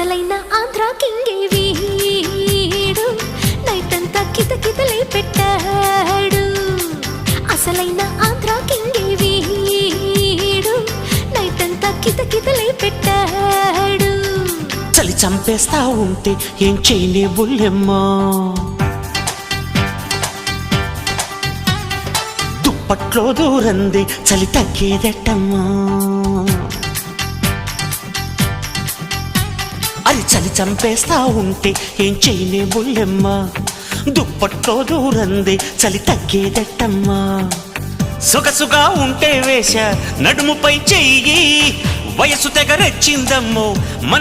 అసలైన ఆంధ్ర కింగే వీడు నైటంతా కితకితలే పెట్టాడు. అసలైన ఆంధ్ర కింగే వీడు నైటంతా కితకితలే పెట్టాడు. చలి చంపేస్తా ఉంటే ఏం చేయనే బుల్లెమ్మా, దుప్పట్లో దూరంది చలి తగ్గేదట్టమ్మా. అది చలి చంపేస్తా ఉంటే ఏం చేయనే బుల్లెమ్మా, దుప్పట్లో దూరంది చలి తగ్గేదట్టమ్మా. సొగసుగా ఉంటే వేశ నడుముపై చెయ్యి, వయసు తెగరెచ్చిందమ్మో మన